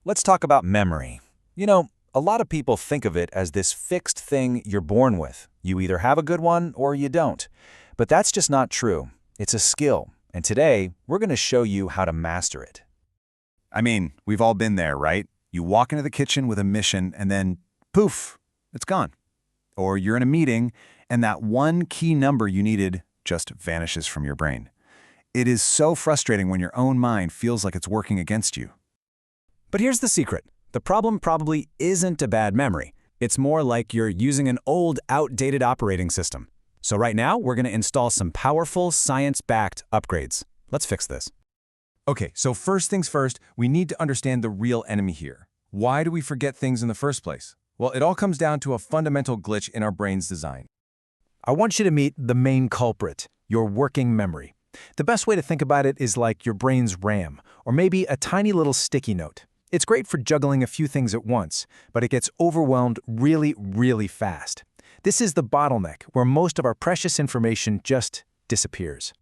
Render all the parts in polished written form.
Let's talk about memory. You know, a lot of people think of it as this fixed thing you're born with. You either have a good one or you don't. But that's just not true. It's a skill, and today we're going to show you how to master it. I mean, we've all been there, right? You walk into the kitchen with a mission and then, poof, it's gone. Or you're in a meeting and that one key number you needed just vanishes from your brain. It is so frustrating when your own mind feels like it's working against you. But here's the secret. The problem probably isn't a bad memory. It's more like you're using an old, outdated operating system. So right now, we're going to install some powerful, science-backed upgrades. Let's fix this. Okay, so first things first, we need to understand the real enemy here. Why do we forget things in the first place? Well, it all comes down to a fundamental glitch in our brain's design. I want you to meet the main culprit, your working memory. The best way to think about it is like your brain's RAM, or maybe a tiny little sticky note. It's great for juggling a few things at once, but it gets overwhelmed really, really fast. This is the bottleneck where most of our precious information just disappears.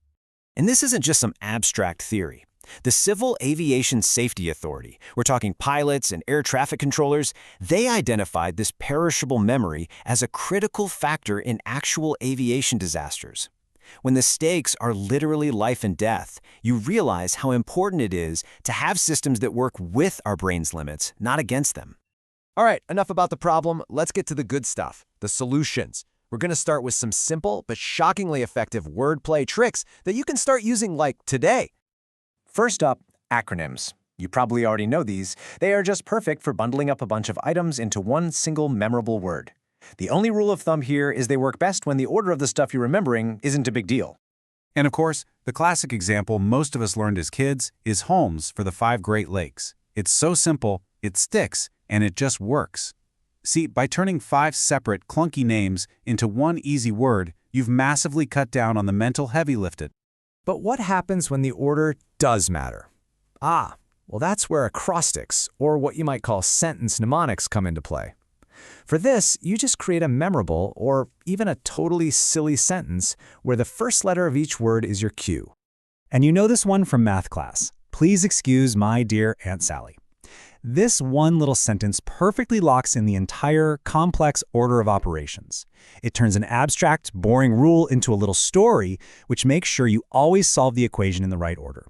And this isn't just some abstract theory. The Civil Aviation Safety Authority, we're talking pilots and air traffic controllers, they identified this perishable memory as a critical factor in actual aviation disasters. When the stakes are literally life and death, you realize how important it is to have systems that work with our brain's limits, not against them. All right, enough about the problem. Let's get to the good stuff, the solutions. We're going to start with some simple but shockingly effective wordplay tricks that you can start using like today. First up, acronyms. You probably already know these. They are just perfect for bundling up a bunch of items into one single memorable word. The only rule of thumb here is they work best when the order of the stuff you're remembering isn't a big deal. And of course, the classic example most of us learned as kids is Holmes for the 5 Great Lakes. It's so simple, it sticks, and it just works. See, by turning 5 separate, clunky names into one easy word, you've massively cut down on the mental heavy lifted. But what happens when the order does matter? Well, that's where acrostics, or what you might call sentence mnemonics, come into play. For this, you just create a memorable or even a totally silly sentence where the first letter of each word is your cue. And you know this one from math class. Please excuse my dear Aunt Sally. This one little sentence perfectly locks in the entire complex order of operations. It turns an abstract, boring rule into a little story, which makes sure you always solve the equation in the right order.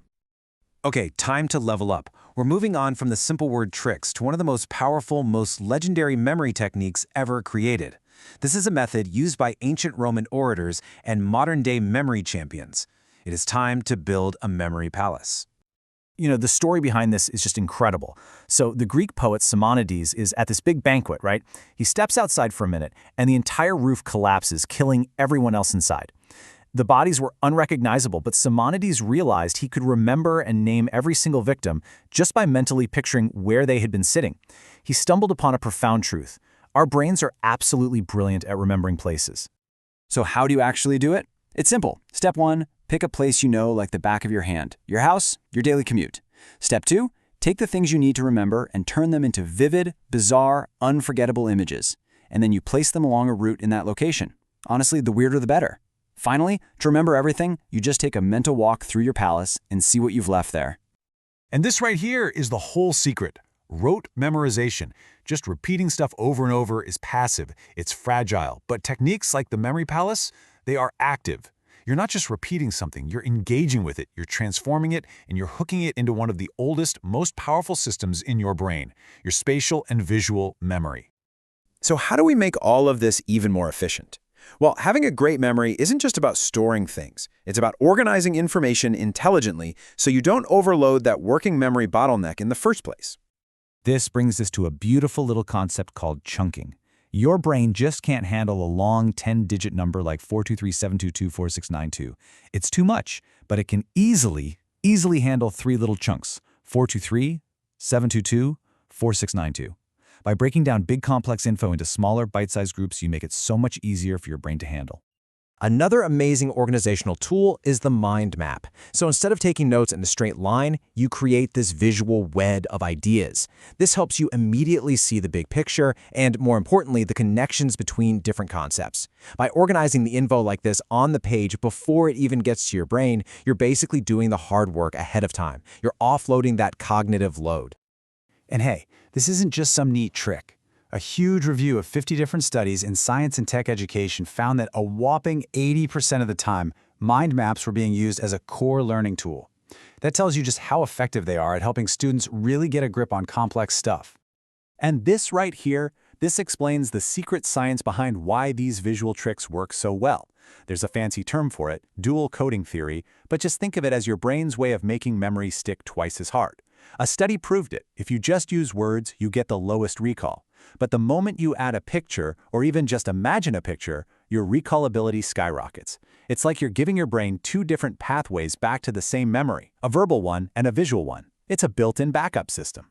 Okay, time to level up. We're moving on from the simple word tricks to one of the most powerful, most legendary memory techniques ever created. This is a method used by ancient Roman orators and modern-day memory champions. It is time to build a memory palace. You know, the story behind this is just incredible. So the Greek poet Simonides is at this big banquet, right? He steps outside for a minute, and the entire roof collapses, killing everyone else inside. The bodies were unrecognizable, but Simonides realized he could remember and name every single victim just by mentally picturing where they had been sitting. He stumbled upon a profound truth. Our brains are absolutely brilliant at remembering places. So how do you actually do it? It's simple. Step 1, pick a place you know like the back of your hand. Your house, your daily commute. Step 2, take the things you need to remember and turn them into vivid, bizarre, unforgettable images. And then you place them along a route in that location. Honestly, the weirder the better. Finally, to remember everything, you just take a mental walk through your palace and see what you've left there. And this right here is the whole secret. Rote memorization. Just repeating stuff over and over is passive. It's fragile. But techniques like the memory palace, they are active. You're not just repeating something, you're engaging with it, you're transforming it, and you're hooking it into one of the oldest, most powerful systems in your brain, your spatial and visual memory. So how do we make all of this even more efficient? Well, having a great memory isn't just about storing things. It's about organizing information intelligently so you don't overload that working memory bottleneck in the first place. This brings us to a beautiful little concept called chunking. Your brain just can't handle a long 10-digit number like 423-722-4692. It's too much, but it can easily handle 3 little chunks, 423-722-4692. By breaking down big complex info into smaller bite-sized groups, you make it so much easier for your brain to handle. Another amazing organizational tool is the mind map. So instead of taking notes in a straight line, you create this visual web of ideas. This helps you immediately see the big picture and, more importantly, the connections between different concepts. By organizing the info like this on the page before it even gets to your brain, you're basically doing the hard work ahead of time. You're offloading that cognitive load. And hey, this isn't just some neat trick. A huge review of 50 different studies in science and tech education found that a whopping 80% of the time, mind maps were being used as a core learning tool. That tells you just how effective they are at helping students really get a grip on complex stuff. And this right here, this explains the secret science behind why these visual tricks work so well. There's a fancy term for it, dual coding theory, but just think of it as your brain's way of making memory stick twice as hard. A study proved it. If you just use words, you get the lowest recall. But the moment you add a picture, or even just imagine a picture, your recallability skyrockets. It's like you're giving your brain two different pathways back to the same memory, a verbal one and a visual one. It's a built-in backup system.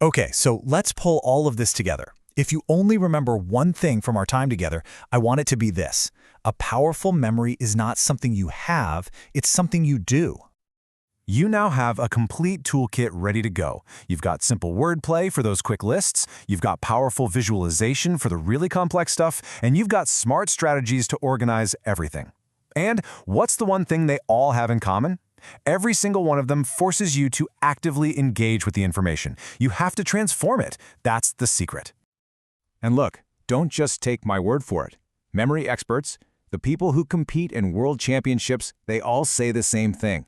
Okay, so let's pull all of this together. If you only remember one thing from our time together, I want it to be this. A powerful memory is not something you have, it's something you do. You now have a complete toolkit ready to go. You've got simple wordplay for those quick lists, you've got powerful visualization for the really complex stuff, and you've got smart strategies to organize everything. And what's the one thing they all have in common? Every single one of them forces you to actively engage with the information. You have to transform it. That's the secret. And look, don't just take my word for it. Memory experts, the people who compete in world championships, they all say the same thing.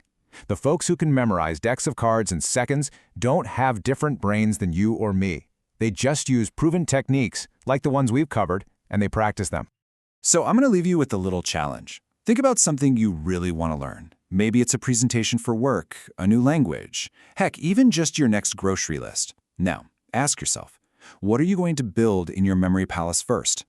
The folks who can memorize decks of cards in seconds don't have different brains than you or me. They just use proven techniques, like the ones we've covered, and they practice them. So I'm going to leave you with a little challenge. Think about something you really want to learn. Maybe it's a presentation for work, a new language, heck, even just your next grocery list. Now, ask yourself, what are you going to build in your memory palace first?